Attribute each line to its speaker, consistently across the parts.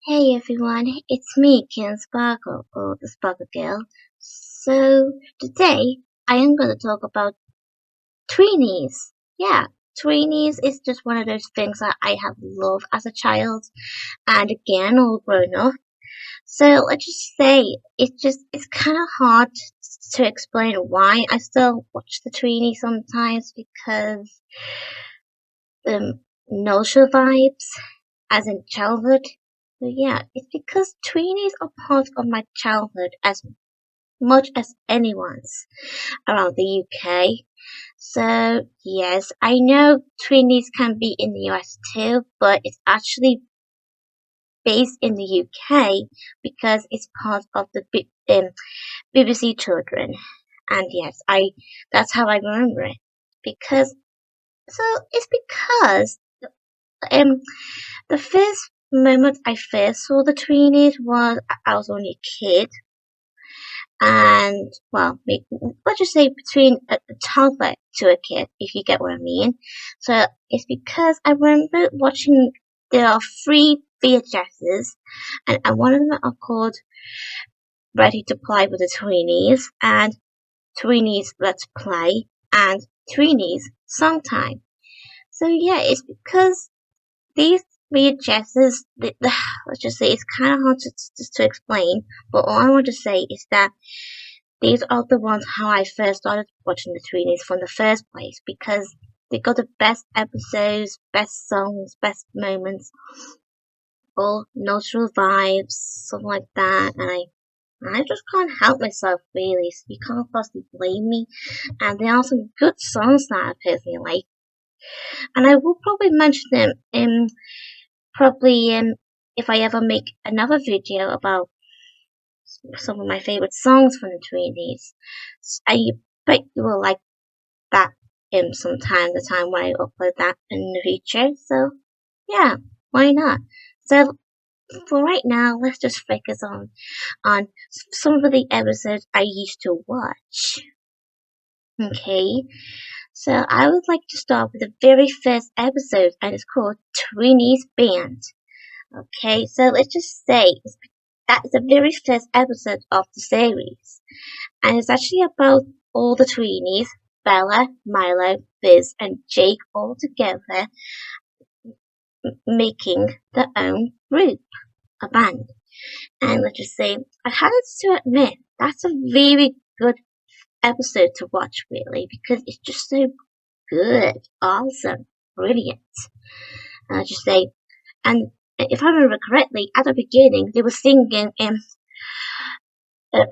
Speaker 1: Hey everyone, it's me, Kim Sparkle, or the Sparkle Girl. So, today I am going to talk about Tweenies. Yeah, Tweenies is just one of those things that I have loved as a child, and again, all grown up. So, let's just say, it's kind of hard to explain why I still watch the Tweenies sometimes because the nostalgia vibes, as in childhood. So yeah, it's because tweenies are part of my childhood as much as anyone's around the UK. So yes, I know tweenies can be in the US too, but it's actually based in the UK because it's part of the BBC Children. And yes, I that's how I remember it. Because it's because um the first moment I first saw the tweenies was I was only a kid, and well, let's just say between a toddler to a kid, if you get what I mean. So it's because I remember watching. There are three VHSs, and one of them are called Ready to Play with the Tweenies, and Tweenies Let's Play, and Tweenies Songtime. So yeah, it's because these VHSs, let's just say it's kind of hard to explain, but all I want to say is that these are the ones how I first started watching the Tweenies from the first place because they got the best episodes, best songs, best moments, all natural vibes, something like that, and I just can't help myself really, so you can't possibly blame me. And there are some good songs that I personally like, and I will probably mention them in probably if I ever make another video about some of my favorite songs from the Tweenies. I bet you will like that sometime, the time when I upload that in the future. So yeah, why not? So for right now, let's just focus on some of the episodes I used to watch. Okay, so I would like to start with the very first episode, and it's called Tweenies Bands. Okay, so let's just say that is the very first episode of the series, and it's actually about all the Tweenies, Bella, Milo, Fizz, and Jake all together making their own group, a band. And let's just say, I had to admit, that's a very good episode to watch, really, because it's just so good, awesome, brilliant. And let's just say, and if I remember correctly, at the beginning they were singing a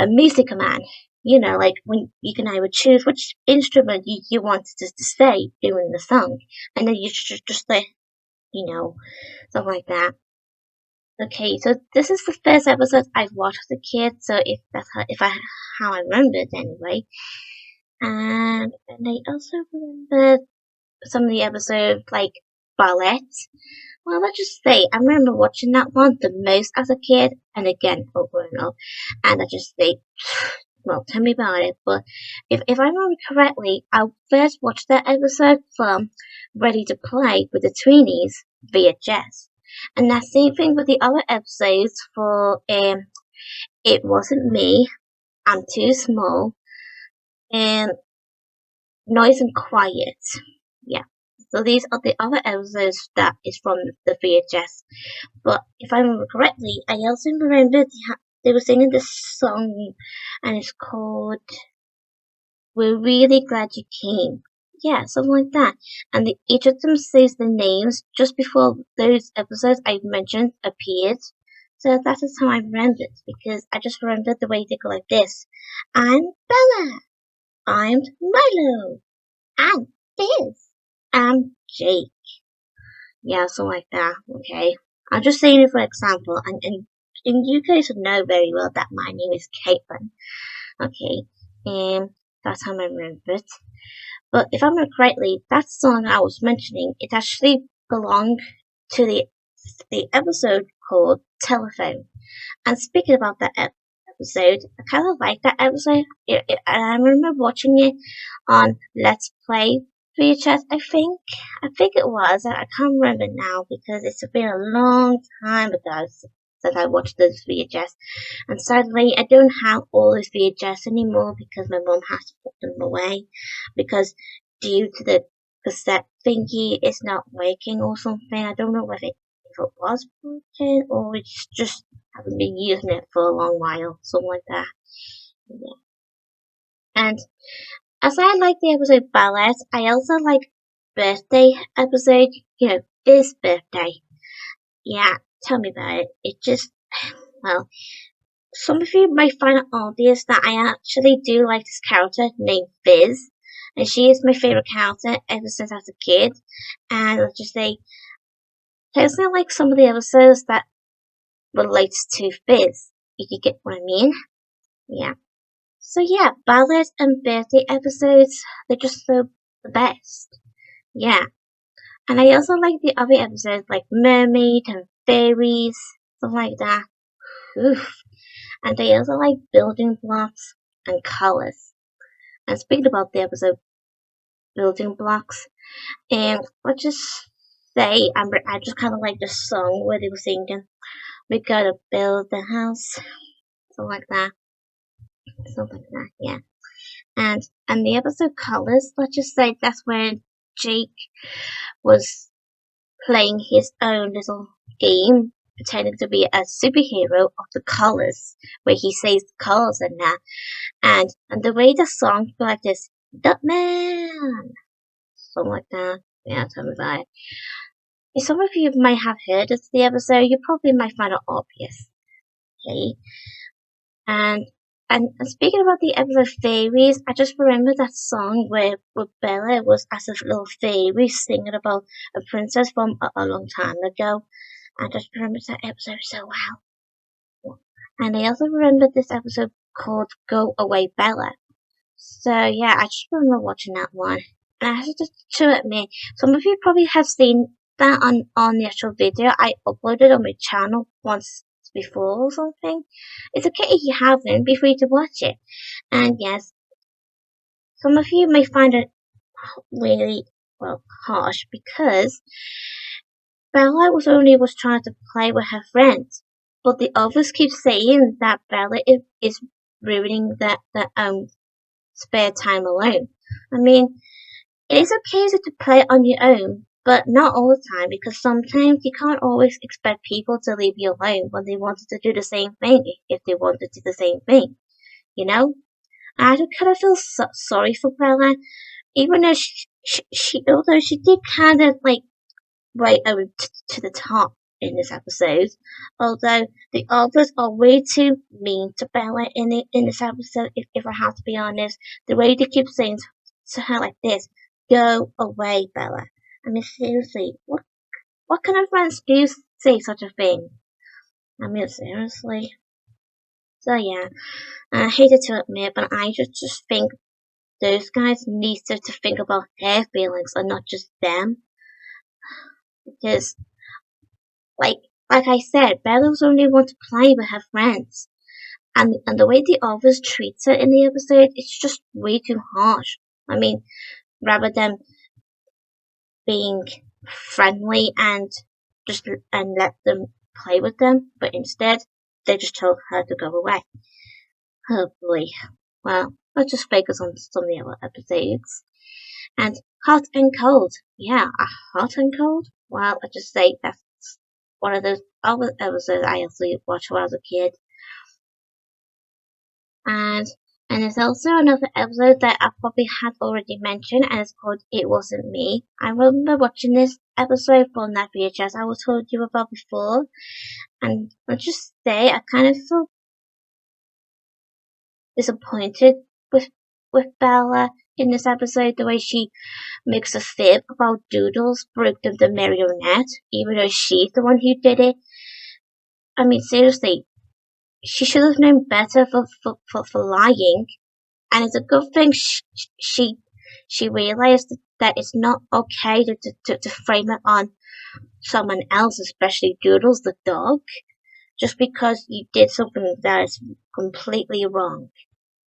Speaker 1: music command. You know, like when you can either choose which instrument you wanted to say during the song, and then you just like, something like that. Okay, so this is the first episode I've watched as a kid, so how I remember it anyway. And I also remember some of the episodes like ballet. Well, let's just say I remember watching that one the most as a kid, and again over and over. And I just say, well, tell me about it. But if I remember correctly, I first watched that episode from Ready to Play with the Tweenies VHS. And that same thing with the other episodes for It Wasn't Me, I'm Too Small, and Noise and Quiet. Yeah. So these are the other episodes that is from the VHS. But if I remember correctly, I also remember they were singing this song, and it's called "We're Really Glad You Came." Yeah, something like that. And each of them says the names just before those episodes I mentioned appeared. So that is how I remember it, because I just remembered the way they go like this. I'm Bella. I'm Milo. I'm Fizz. I'm Jake. Yeah, something like that, okay? I'm just saying it for example, and you guys know very well that my name is Caitlin. Okay, and that's how I remember it. But if I remember correctly, that song I was mentioning, it actually belonged to the episode called Telephone. And speaking about that episode, I kind of like that episode. And I remember watching it on Let's Play VHS, I think. I think it was. I can't remember now because it's been a long time ago that I watched those VHS. And sadly, I don't have all those VHS anymore because my mom has to put them away because due to the cassette thingy, it's not working or something. I don't know if it was broken or it's just haven't been using it for a long while, something like that. Yeah. And as I like the episode Ballet, I also like birthday episode. This birthday. Yeah, tell me about it. It just, well, some of you might find it obvious that I actually do like this character named Fizz, and she is my favorite character ever since I was a kid. And let's just say, personally, I like some of the episodes that relates to Fizz. If you get what I mean, yeah. So yeah, ballad and birthday episodes, they're just so the best. Yeah. And I also like the other episodes like Mermaid and Fairies, stuff like that. Oof. And I also like building blocks and colors. And speaking about the episode building blocks, and let's just say I just kind of like the song where they were singing, "We gotta build the house," something like that, yeah. And the episode colors, let's just say that's when Jake was playing his own little game, pretending to be a superhero of the colors, where he says colors and that. And the way the song goes like this, Duckman, something like that. Yeah, tell me about it. If some of you might have heard of the episode, you probably might find it obvious. Okay? And speaking about the episode Fairies, I just remember that song where Bella was as a little fairy singing about a princess from a long time ago. I just remember that episode so well. And I also remember this episode called Go Away Bella. So yeah, I just remember watching that one. And I have to admit, some of you probably have seen that on the actual video I uploaded on my channel once before or something. It's okay if you haven't, be free to watch it. And yes, some of you may find it really, well, harsh because Bella was trying to play with her friends, but the others keep saying that Bella is ruining that spare time alone. I mean, it is okay to play on your own, but not all the time because sometimes you can't always expect people to leave you alone when they wanted to do the same thing if they wanted to do the same thing, you know? I kind of feel sorry for Bella, even though although she did kind of like right over to the top in this episode. Although the others are way too mean to Bella in this episode, if I have to be honest. The way they keep saying to her like this, "Go away, Bella." I mean, seriously, what kind of friends do say such a thing? I mean, seriously. So yeah, I hate it to admit, but I just think those guys need to think about their feelings and not just them. Because Like like I said, Bella's only want to play with her friends. And the way the others treats her in the episode, it's just way too harsh. I mean, rather than being friendly and just and let them play with them, but instead they just told her to go away. Oh boy. Well, let's just focus on some of the other episodes. And hot and cold. Yeah, hot and cold. Well, I just say that's one of those other episodes I also watched when I was a kid. And there's also another episode that I probably had already mentioned, and it's called It Wasn't Me. I remember watching this episode from that VHS I was told you about before, and let's just say I kind of feel disappointed with Bella in this episode, the way she makes a fib about Doodles broke the marionette, even though she's the one who did it. I mean, seriously, she should have known better for lying. And it's a good thing she realized that it's not okay to frame it on someone else, especially Doodles the dog, just because you did something that is completely wrong.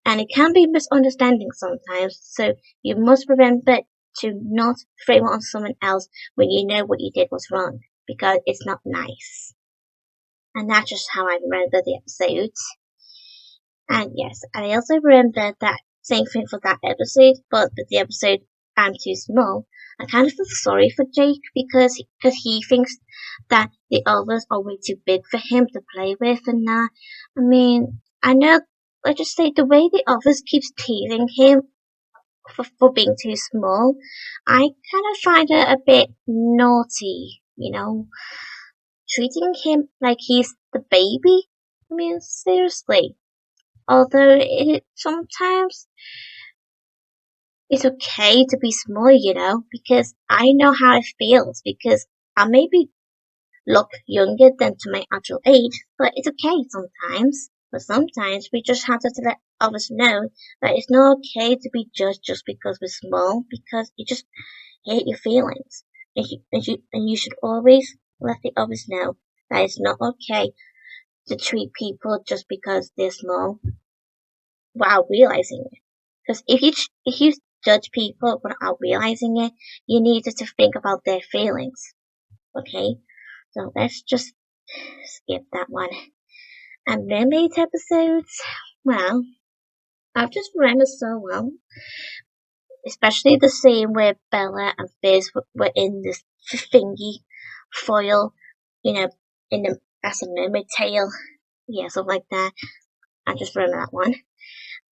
Speaker 1: And it can be misunderstanding sometimes, so you must remember to not frame it on someone else when you know what you did was wrong, because it's not nice. and that's just how I remember the episodes. And yes, I also remember that same thing for that episode, but with the episode I'm Too Small, I kind of feel sorry for Jake because he thinks that the others are way too big for him to play with and that. I mean, I know, let's just say the way the others keeps teasing him for being too small, I kind of find it a bit naughty, treating him like he's the baby. I mean, seriously. Although it sometimes it's okay to be small, because I know how it feels because I maybe look younger than to my actual age, but it's okay sometimes. But sometimes we just have to let others know that it's not okay to be judged just because we're small, because you just hate your feelings. And you should always let the others know that it's not okay to treat people just because they're small without realizing it. Because if you judge people without realizing it, you needed to think about their feelings. Okay, so let's just skip that one. And mermaid episodes, well, I've just remembered so well, especially the scene where Bella and Fizz were in this thingy foil, you know, in the as a mermaid tail, yeah, something like that. I just remember that one.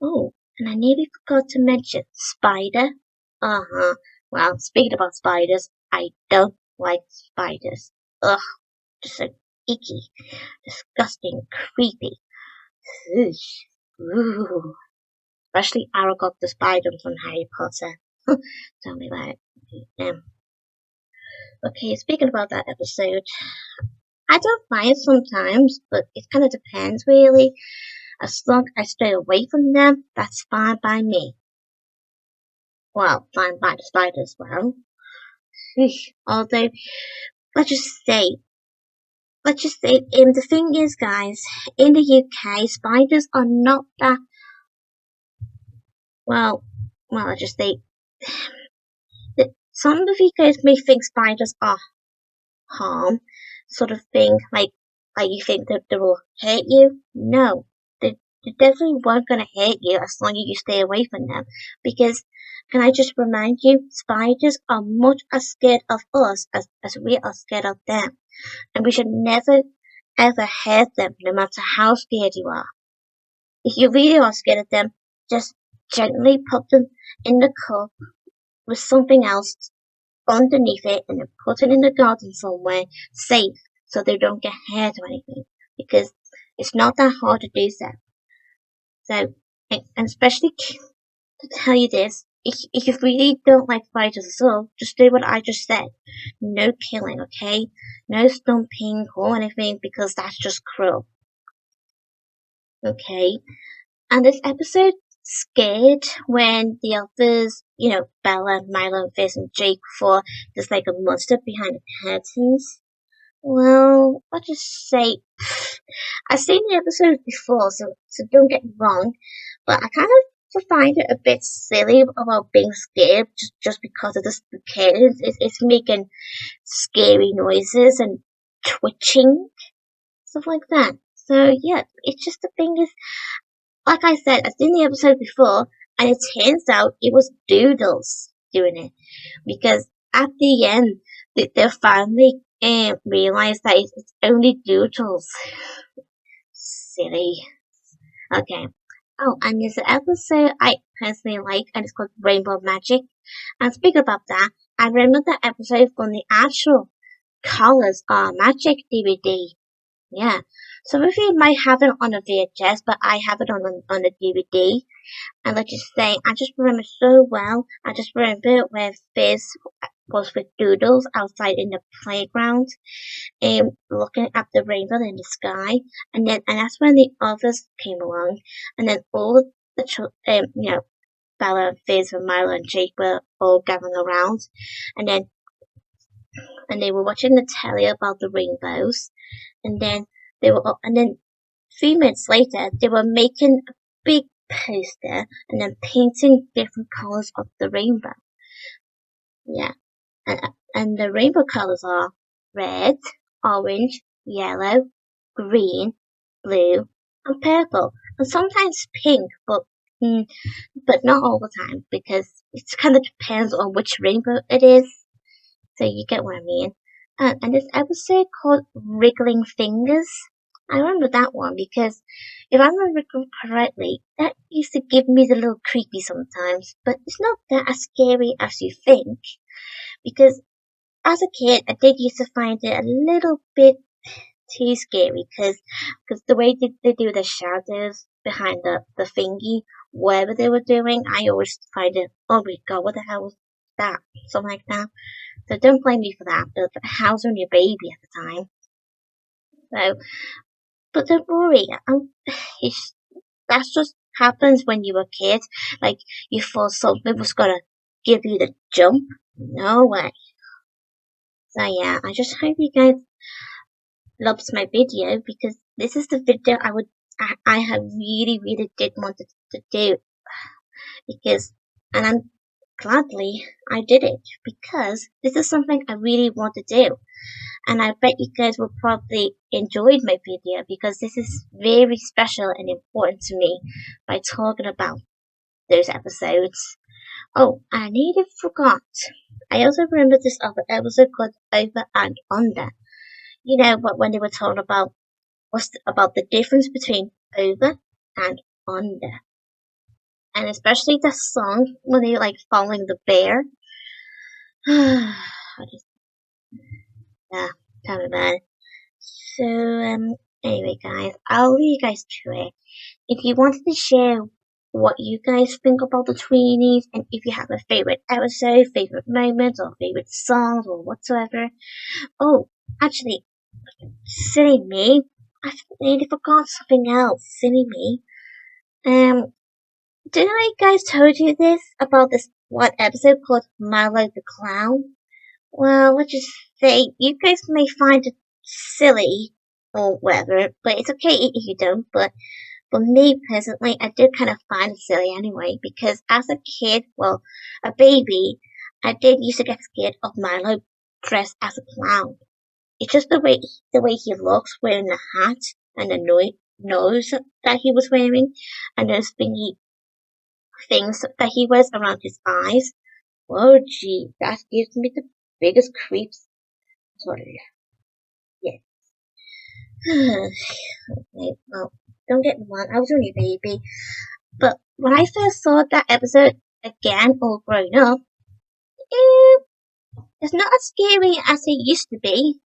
Speaker 1: Oh, and I nearly forgot to mention Spider. Uh-huh. Well, speaking about spiders, I don't like spiders. Ugh, just so icky, disgusting, creepy. Ugh. Ooh. Especially Aragog the spider from Harry Potter. Tell me about it. Okay, speaking about that episode, I don't mind sometimes, but it kind of depends really. As long as I stay away from them, that's fine by me. Well, fine by the spider as well. Although, let's just say, the thing is, guys, in the UK, spiders are not that, well, let's just say, some of you guys may think spiders are harm, sort of thing, like you think that they will hurt you. No, they definitely weren't gonna hurt you as long as you stay away from them. Because can I just remind you, spiders are much as scared of us as we are scared of them, and we should never ever hurt them, no matter how scared you are. If you really are scared of them, just gently put them in the cup with something else underneath it and then put it in the garden somewhere safe so they don't get hurt or anything, because it's not that hard to do so. So, and especially to tell you this, if you really don't like spiders at all, just do what I just said. No killing, okay? No stomping or anything, because that's just cruel. Okay? And this episode scared when the others, Bella, Milo, Fizz and Jake thought there's like a monster behind the curtains. Well, I'll just say, I've seen the episode before, so don't get me wrong, but I kind of find it a bit silly about being scared just because of the curtains. It's making scary noises and twitching, stuff like that. So yeah, it's just the thing is, like I said, I've seen the episode before, and it turns out it was Doodles doing it. Because at the end, they finally realized that it's only Doodles. Silly. Okay. Oh, and there's an episode I personally like, and it's called Rainbow Magic. And speaking about that, I remember that episode from the actual Colors Are Magic DVD. Yeah. Some of you might have it on a VHS, but I have it on a DVD. And like you say, I just remember so well. I just remember when Fizz was with Doodles outside in the playground, looking at the rainbow in the sky. And that's when the others came along. And then all the Bella and Fizz and Milo and Jake were all gathering around. And they were watching the telly about the rainbows. And then and then 3 minutes later, they were making a big poster and then painting different colors of the rainbow. Yeah, and the rainbow colors are red, orange, yellow, green, blue, and purple, and sometimes pink, but not all the time because it kind of depends on which rainbow it is. So you get what I mean. And this episode called Wriggling Fingers. I remember that one because if I remember correctly, that used to give me the little creepy sometimes, but it's not that as scary as you think. Because as a kid, I did used to find it a little bit too scary because the way they do the shadows behind the thingy, whatever they were doing, I always find it, oh my god, what the hell was that? Something like that. So don't blame me for that, but I was only a baby at the time. So, but don't worry, it's, that just happens when you were a kid. Like, you thought something was gonna give you the jump. No way. So yeah, I just hope you guys loved my video because this is the video I have really did want to do because, and I'm gladly I did it because this is something I really want to do. And I bet you guys will probably enjoy my video because this is very special and important to me by talking about those episodes. Oh, I nearly forgot. I also remember this other episode called Over and Under. You know what when they were talking about about the difference between over and under. And especially the song when they like following the bear. I just yeah, tell me about it. So anyway guys, I'll leave you guys to it. If you wanted to share what you guys think about the Tweenies and if you have a favorite episode, favorite moments or favorite songs or whatsoever. Oh, actually, silly me. I nearly forgot something else. Silly me. Didn't I guys told you this about this one episode called Milo the Clown? Well, let's just say you guys may find it silly or whatever, but it's okay if you don't. But for me personally, I did kind of find it silly anyway because as a kid, well, a baby, I did used to get scared of Milo dressed as a clown. It's just the way he looks wearing the hat and the nose that he was wearing and those thingy things that he wears around his eyes. Oh gee, that gives me the biggest creeps. Sorry. Yeah. Okay, well, don't get me wrong, I was only a baby. But when I first saw that episode again, all grown up, it's not as scary as it used to be.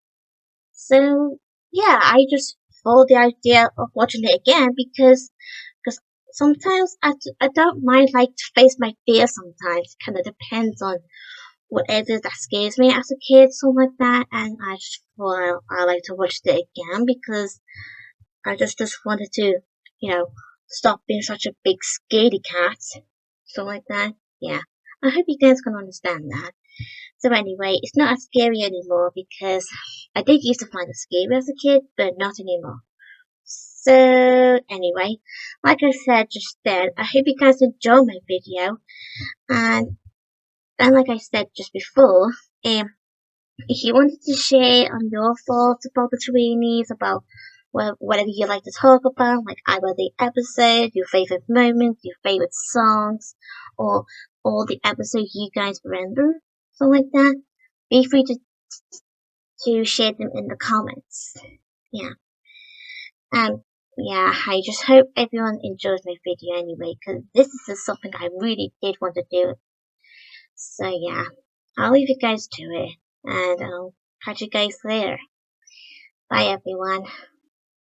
Speaker 1: So, yeah, I just thought the idea of watching it again because sometimes I don't mind like to face my fear sometimes. Kind of depends on whatever that scares me as a kid, something like that. And I just thought I like to watch it again because I just wanted to, you know, stop being such a big scaredy cat, something like that. Yeah, I hope you guys can understand that. So anyway, it's not as scary anymore because I did used to find it scary as a kid, but not anymore. So anyway, like I said just then, I hope you guys enjoyed my video. And and like I said just before, if you wanted to share on your thoughts about the Tweenies, about whatever you like to talk about, like either the episode, your favorite moments, your favorite songs, or all the episodes you guys remember, something like that, be free to share them in the comments. Yeah. Um, yeah, I just hope everyone enjoys my video anyway, because this is just something I really did want to do. So yeah, I'll leave you guys to it, and I'll catch you guys later. Bye everyone.